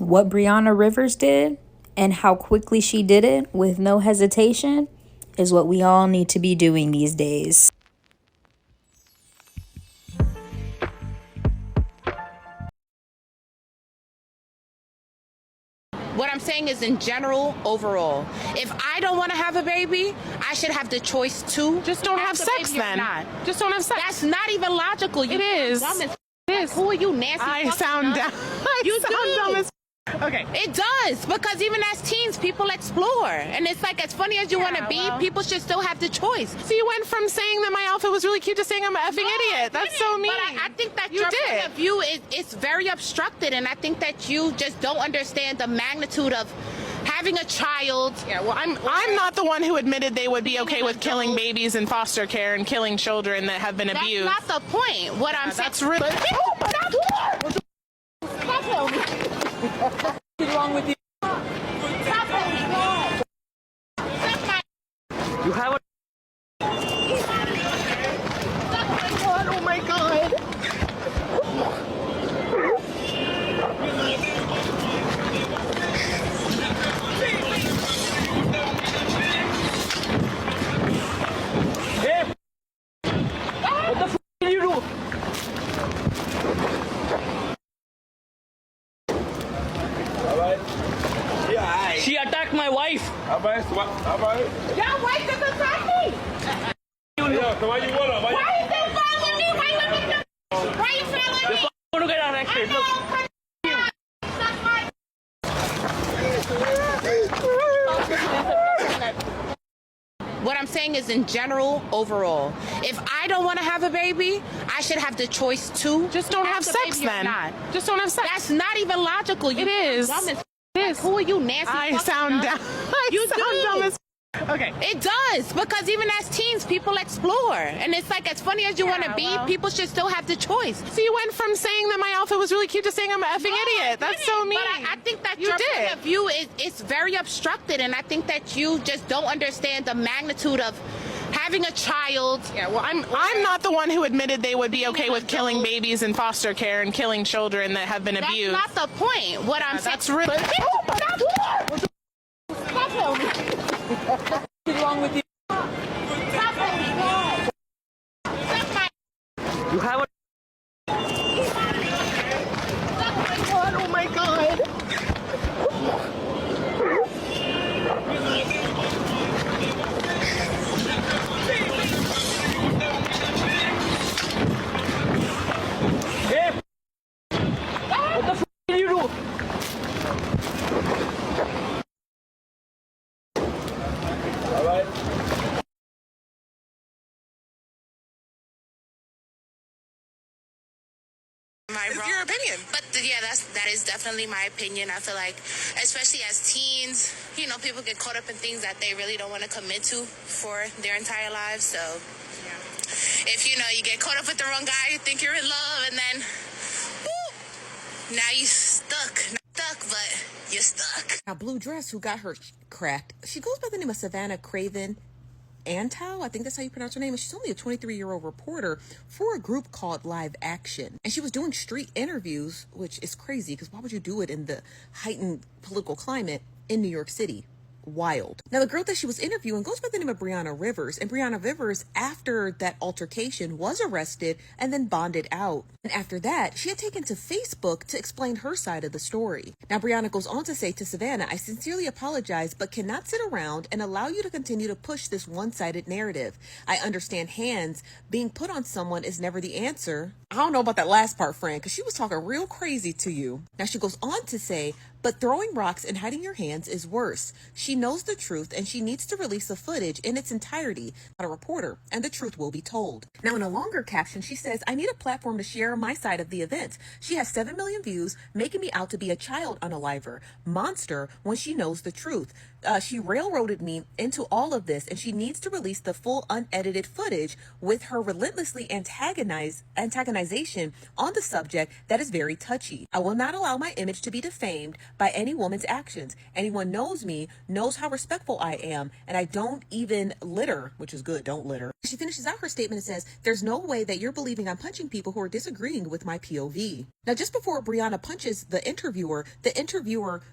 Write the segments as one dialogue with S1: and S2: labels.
S1: What Brianna Rivers did and how quickly she did it with no hesitation is what we all need to be doing these days.
S2: What I'm saying is, in general, overall, if I don't want to have a baby, I should have the choice to.
S3: Just don't have sex then. Just don't have sex.
S2: That's not even logical.
S3: It is.
S2: It is. Who are you, nasty?
S3: I sound dumb.
S2: You
S3: dumb as.
S2: Okay. It does, because even as teens, people explore. And it's like, as funny as you want to be, people should still have the choice.
S3: So you went from saying that my outfit was really cute to saying I'm an effing idiot. That's so mean.
S2: But I think that your point of view is very obstructed, and I think that you just don't understand the magnitude of having a child.
S3: Yeah, well, I'm not the one who admitted they would be okay with killing babies in foster care and killing children that have been abused.
S2: That's not the point. What I'm saying.
S3: That's really.
S2: Stop telling me.
S3: What's wrong with you?
S2: Stop telling me.
S3: You have a. Oh my god. What the f did you do? She attacked my wife.
S2: Your wife doesn't attack me.
S4: So why you want her?
S2: Why is it following me? Why you following me?
S3: I'm gonna get arrested. Look.
S2: What I'm saying is, in general, overall, if I don't want to have a baby, I should have the choice to.
S3: Just don't have sex then. Just don't have sex.
S2: That's not even logical.
S3: It is.
S2: It is. Who are you, nasty?
S3: I sound dumb.
S2: You
S3: sound dumb as. Okay.
S2: It does, because even as teens, people explore. And it's like, as funny as you want to be, people should still have the choice.
S3: So you went from saying that my outfit was really cute to saying I'm an effing idiot. That's so mean.
S2: But I think that your point of view is very obstructed, and I think that you just don't understand the magnitude of having a child.
S3: Yeah, well, I'm not the one who admitted they would be okay with killing babies in foster care and killing children that have been abused.
S2: That's not the point. What I'm saying.
S3: That's really.
S2: Stop telling me.
S3: What's wrong with you?
S2: Stop telling me.
S3: You have a. Oh my god. What the f did you do?
S5: It's your opinion. But yeah, that is definitely my opinion. I feel like, especially as teens, people get caught up in things that they really don't want to commit to for their entire lives. So if you get caught up with the wrong guy, you think you're in love, and then now you stuck, but you're stuck.
S6: Now, Blue Dress, who got her cracked, she goes by the name of Savannah Craven. Antao, I think that's how you pronounce her name, and she's only a 23-year-old reporter for a group called Live Action. And she was doing street interviews, which is crazy, because why would you do it in the heightened political climate in New York City? Wild. Now, the girl that she was interviewing goes by the name of Brianna Rivers, and Brianna Rivers, after that altercation, was arrested and then bonded out. And after that, she had taken to Facebook to explain her side of the story. Now, Brianna goes on to say to Savannah, "I sincerely apologize, but cannot sit around and allow you to continue to push this one-sided narrative. I understand hands being put on someone is never the answer." I don't know about that last part, friend, because she was talking real crazy to you. Now, she goes on to say, "But throwing rocks and hiding your hands is worse. She knows the truth, and she needs to release the footage in its entirety, not a reporter, and the truth will be told." Now, in a longer caption, she says, "I need a platform to share my side of the event. She has 7 million views, making me out to be a child unaliver, monster, when she knows the truth. She railroaded me into all of this, and she needs to release the full unedited footage with her relentlessly antagonization on the subject that is very touchy. I will not allow my image to be defamed by any woman's actions. Anyone knows me knows knows how respectful I am, and I don't even litter, which is good. Don't litter. She finishes out her statement and says, there's no way that you're believing I'm punching people who are disagreeing with my POV. Now, just before Brianna punches the interviewer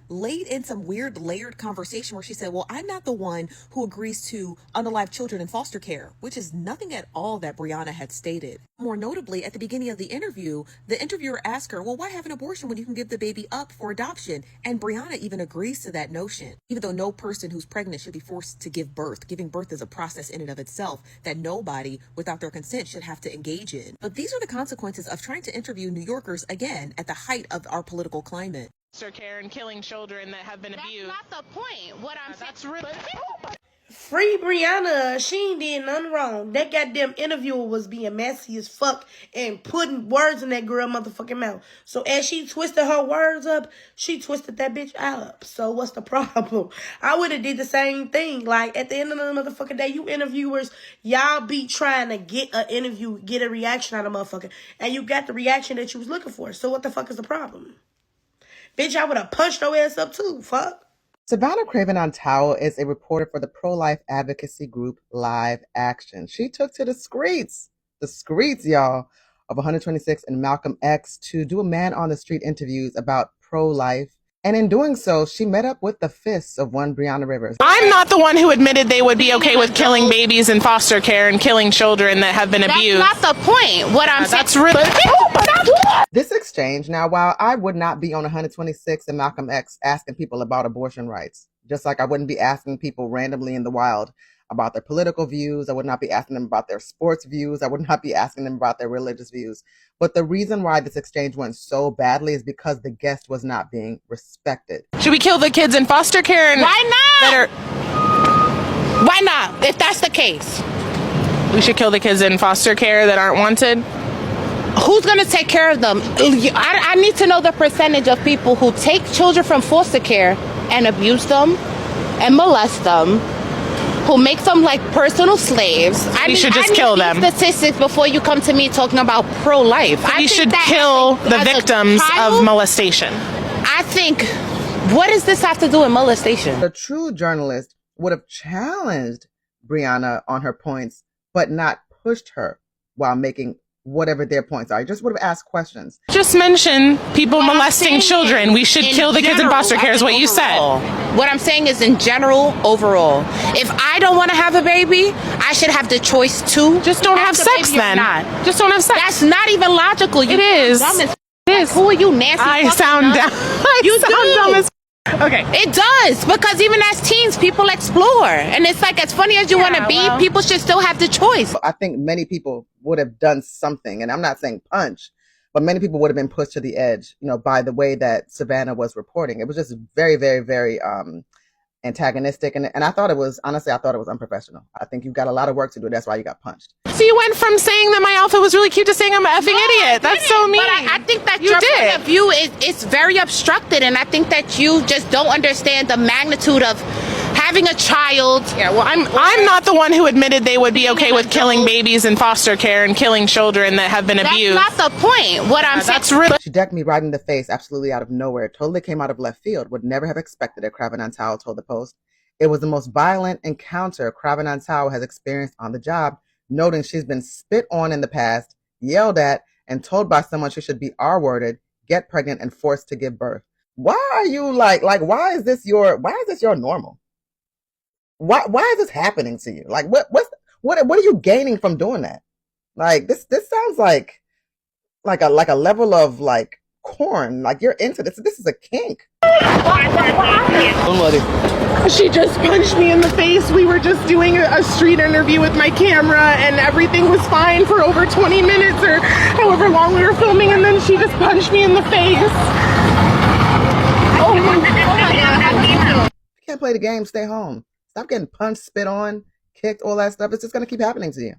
S6: laid in some weird layered conversation where she said, well, I'm not the one who agrees to unalive children in foster care, which is nothing at all that Brianna had stated. More notably, at the beginning of the interviewer asked her, well, why have an abortion when you can give the baby up for adoption? And Brianna even agrees to that notion, even though no person who's pregnant should be forced to give birth. Giving birth is a process in and of itself that nobody, without their consent, should have to engage in. But these are the consequences of trying to interview New Yorkers again at the height of our political climate.
S3: Foster care and killing children that have been abused.
S2: That's not the point. What I'm saying.
S3: That's really.
S7: Free Brianna. She ain't did nothing wrong. That goddamn interviewer was being messy as fuck and putting words in that girl motherfucking mouth. So as she twisted her words up, she twisted that bitch up. So what's the problem? I would have did the same thing. Like, at the end of the motherfucking day, you interviewers, y'all be trying to get an interview, get a reaction out of motherfucker. And you got the reaction that you was looking for. So what the fuck is the problem? Bitch, I would have punched her ass up too. Fuck.
S8: Savannah Craven Antao is a reporter for the pro-life advocacy group Live Action. She took to the streets, y'all, of 126 and Malcolm X to do a man-on-the-street interviews about pro-life. And in doing so, she met up with the fists of one Brianna Rivers.
S3: I'm not the one who admitted they would be okay with killing babies in foster care and killing children that have been abused.
S2: That's not the point. What I'm saying.
S3: That's really.
S8: This exchange, now, while I would not be on 126 and Malcolm X asking people about abortion rights, just like I wouldn't be asking people randomly in the wild about their political views, I would not be asking them about their sports views, I would not be asking them about their religious views. But the reason why this exchange went so badly is because the guest was not being respected.
S3: Should we kill the kids in foster care? And
S2: Why not? Why not? If that's the case.
S3: We should kill the kids in foster care that aren't wanted?
S2: Who's going to take care of them? I need to know the percentage of people who take children from foster care and abuse them and molest them, who make them like personal slaves.
S3: We should just kill them.
S2: Statistics before you come to me talking about pro-life.
S3: We should kill the victims of molestation.
S2: I think, what does this have to do with molestation?
S8: A true journalist would have challenged Brianna on her points, but not pushed her while making whatever their points are. I just would have asked questions.
S3: Just mention people molesting children. We should kill the kids in foster care is what you said.
S2: What I'm saying is in general, overall. If I don't want to have a baby, I should have the choice to.
S3: Just don't have sex then. Just don't have sex.
S2: That's not even logical.
S3: It is.
S2: It is. Who are you, Nancy?
S3: I sound dumb.
S2: You sound dumb as
S3: okay.
S2: It does, because even as teens, people explore. And it's like, as funny as you want to be, people should still have the choice.
S8: I think many people would have done something, and I'm not saying punch, but many people would have been pushed to the edge, by the way that Savannah was reporting. It was just very, very, very antagonistic. And I thought it was, honestly, I thought it was unprofessional. I think you've got a lot of work to do. That's why you got punched.
S3: So you went from saying that my outfit was really cute to saying I'm an effing idiot. That's so mean.
S2: But I think that your point of view is very obstructed, and I think that you just don't understand the magnitude of having a child.
S3: Yeah, well, I'm not the one who admitted they would be okay with killing babies in foster care and killing children that have been abused.
S2: That's not the point. What I'm saying.
S3: That's really.
S8: She decked me right in the face, absolutely out of nowhere. Totally came out of left field. Would never have expected it, Craven Antao told the Post. It was the most violent encounter Craven Antao has experienced on the job, noting she's been spit on in the past, yelled at, and told by someone she should be R-worded, get pregnant, and forced to give birth. Why are you why is this your normal? Why is this happening to you? Like, what are you gaining from doing that? Like, this sounds like a level of corn. Like, you're into this. This is a kink.
S3: She just punched me in the face. We were just doing a street interview with my camera, and everything was fine for over 20 minutes or however long we were filming, and then she just punched me in the face. Oh my God.
S8: If you can't play the game, stay home. Stop getting punched, spit on, kicked, all that stuff. It's just going to keep happening to you.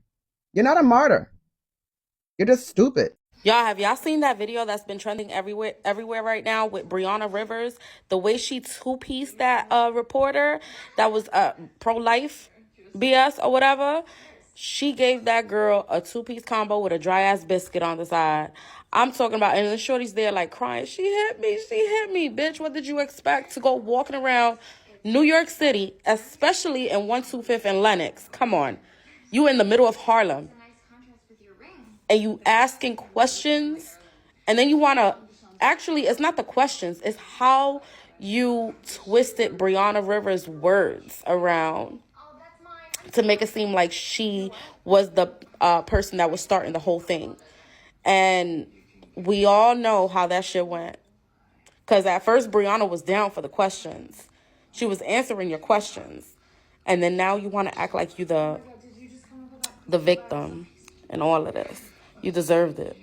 S8: You're not a martyr. You're just stupid.
S9: Y'all, have y'all seen that video that's been trending everywhere right now with Brianna Rivers? The way she two-pieced that reporter that was pro-life BS or whatever. She gave that girl a two-piece combo with a dry-ass biscuit on the side. I'm talking about, and the shorty's there like crying. She hit me, bitch. What did you expect to go walking around New York City, especially in 125th and Lenox. Come on. You in the middle of Harlem. And you asking questions. And then you want to... Actually, it's not the questions. It's how you twisted Brianna Rivers' words around to make it seem like she was the person that was starting the whole thing. And we all know how that shit went. Because at first, Brianna was down for the questions. She was answering your questions. And then now you want to act like you the victim in all of this. You deserved it.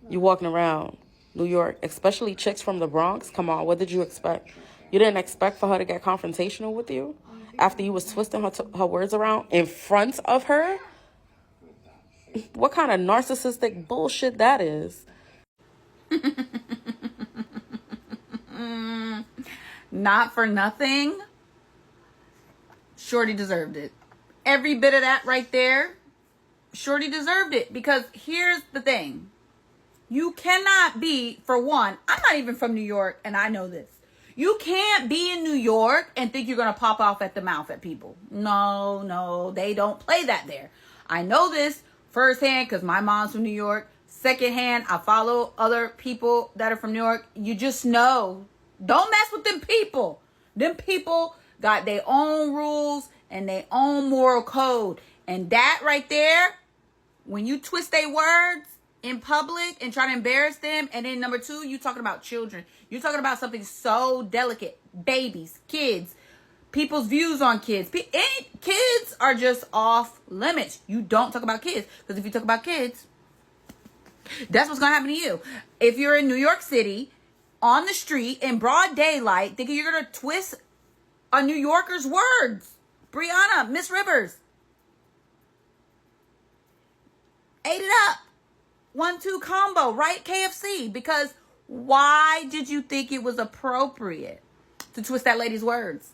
S9: You walking around New York, especially chicks from the Bronx. Come on, what did you expect? You didn't expect for her to get confrontational with you after you was twisting her words around in front of her? What kind of narcissistic bullshit that is?
S10: Not for nothing, Shorty deserved it. Every bit of that right there, Shorty deserved it. Because here's the thing. You cannot be, for one, I'm not even from New York, and I know this. You can't be in New York and think you're going to pop off at the mouth at people. No, they don't play that there. I know this firsthand because my mom's from New York. Secondhand, I follow other people that are from New York. You just know. Don't mess with them people. Them people got their own rules and their own moral code. And that right there, when you twist their words in public and try to embarrass them, and then number two, you talking about children. You're talking about something so delicate. Babies, kids, people's views on kids. Kids are just off limits. You don't talk about kids. Because if you talk about kids, that's what's going to happen to you. If you're in New York City, on the street, in broad daylight, thinking you're going to twist a New Yorker's words. Brianna, Miss Rivers. Ate it up. 1-2 combo, right? KFC. Because why did you think it was appropriate to twist that lady's words?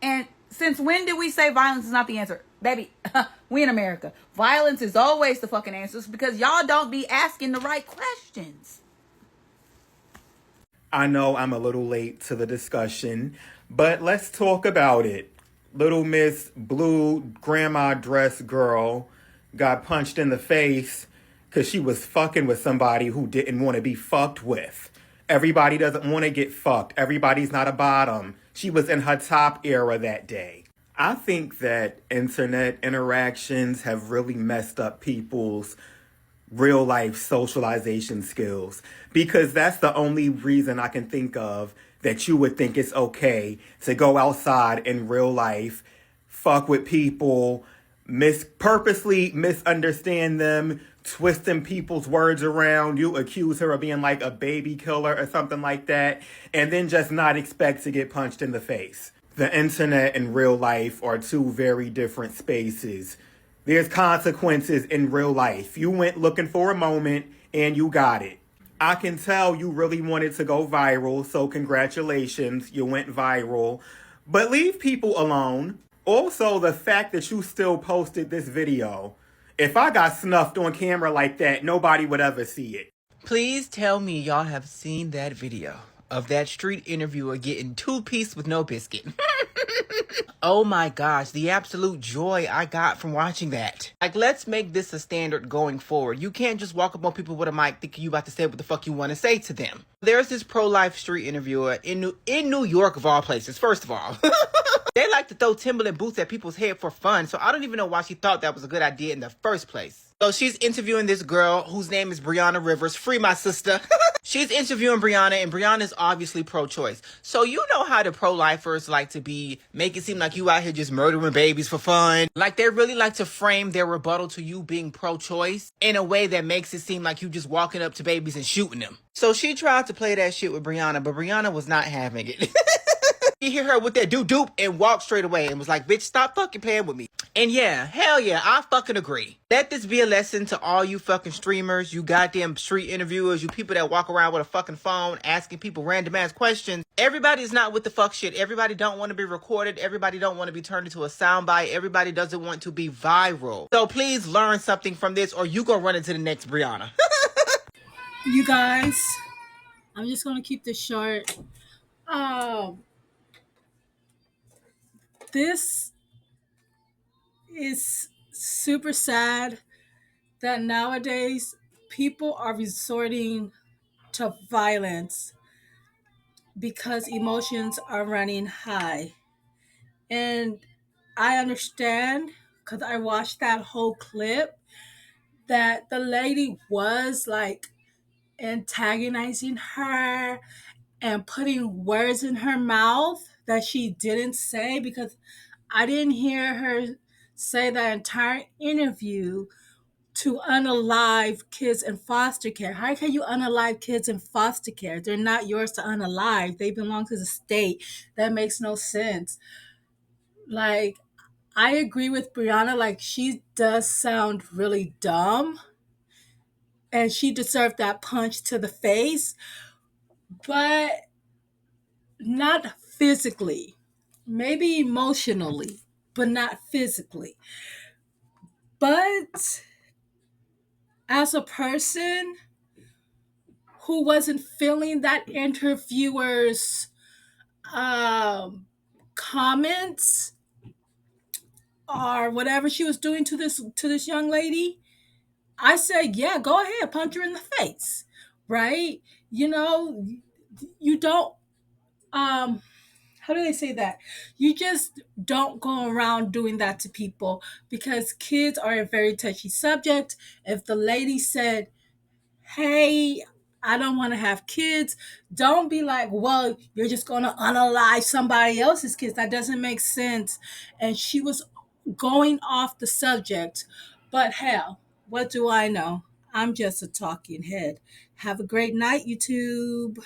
S10: And since when did we say violence is not the answer? Baby, we in America. Violence is always the fucking answer because y'all don't be asking the right questions.
S11: I know I'm a little late to the discussion, but let's talk about it. Little Miss Blue grandma dress girl got punched in the face because she was fucking with somebody who didn't want to be fucked with. Everybody doesn't want to get fucked. Everybody's not a bottom. She was in her top era that day. I think that internet interactions have really messed up people's real life socialization skills, because that's the only reason I can think of that you would think it's okay to go outside in real life, fuck with people, purposely misunderstand them, twisting people's words around. You accuse her of being like a baby killer or something like that, and then just not expect to get punched in the face. The internet and real life are two very different spaces. There's consequences in real life. You went looking for a moment and you got it. I can tell you really wanted to go viral, so congratulations, you went viral. But leave people alone. Also, the fact that you still posted this video. If I got snuffed on camera like that, nobody would ever see it.
S12: Please tell me y'all have seen that video of that street interviewer getting 2-piece with no biscuit. Oh my gosh, the absolute joy I got from watching that. Like, let's make this a standard going forward. You can't just walk up on people with a mic thinking you about to say what the fuck you want to say to them. There's this pro-life street interviewer in New York of all places, first of all. They like to throw Timberland boots at people's head for fun, so I don't even know why she thought that was a good idea in the first place. So she's interviewing this girl whose name is Brianna Rivers. Free my sister. She's interviewing Brianna, and Brianna's obviously pro-choice. So you know how the pro-lifers like to make it seem like you out here just murdering babies for fun. Like, they really like to frame their rebuttal to you being pro-choice in a way that makes it seem like you just walking up to babies and shooting them. So she tried to play that shit with Brianna, but Brianna was not having it. You hear her with that doop and walked straight away and was like, bitch, stop fucking playing with me. And yeah, hell yeah, I fucking agree. Let this be a lesson to all you fucking streamers, you goddamn street interviewers, you people that walk around with a fucking phone asking people random ass questions. Everybody's not with the fuck shit. Everybody don't want to be recorded. Everybody don't want to be turned into a soundbite. Everybody doesn't want to be viral. So please learn something from this, or you gonna run into the next Brianna.
S13: You guys, I'm just gonna keep this short. Um, this is super sad that nowadays people are resorting to violence because emotions are running high. And I understand because I watched that whole clip that the lady was like antagonizing her and putting words in her mouth that she didn't say, because I didn't hear her say the entire interview to unalive kids in foster care. How can you unalive kids in foster care? They're not yours to unalive. They belong to the state. That makes no sense. Like, I agree with Brianna. Like, she does sound really dumb, and she deserved that punch to the face, but not physically. Maybe emotionally, but not physically. But as a person who wasn't feeling that interviewer's comments or whatever she was doing to this young lady, I said, yeah, go ahead, punch her in the face, right? You know, you don't how do they say that? You just don't go around doing that to people, because kids are a very touchy subject. If the lady said, hey, I don't want to have kids, don't be like, well, you're just going to unalive somebody else's kids. That doesn't make sense. And she was going off the subject. But hell, what do I know? I'm just a talking head. Have a great night, YouTube.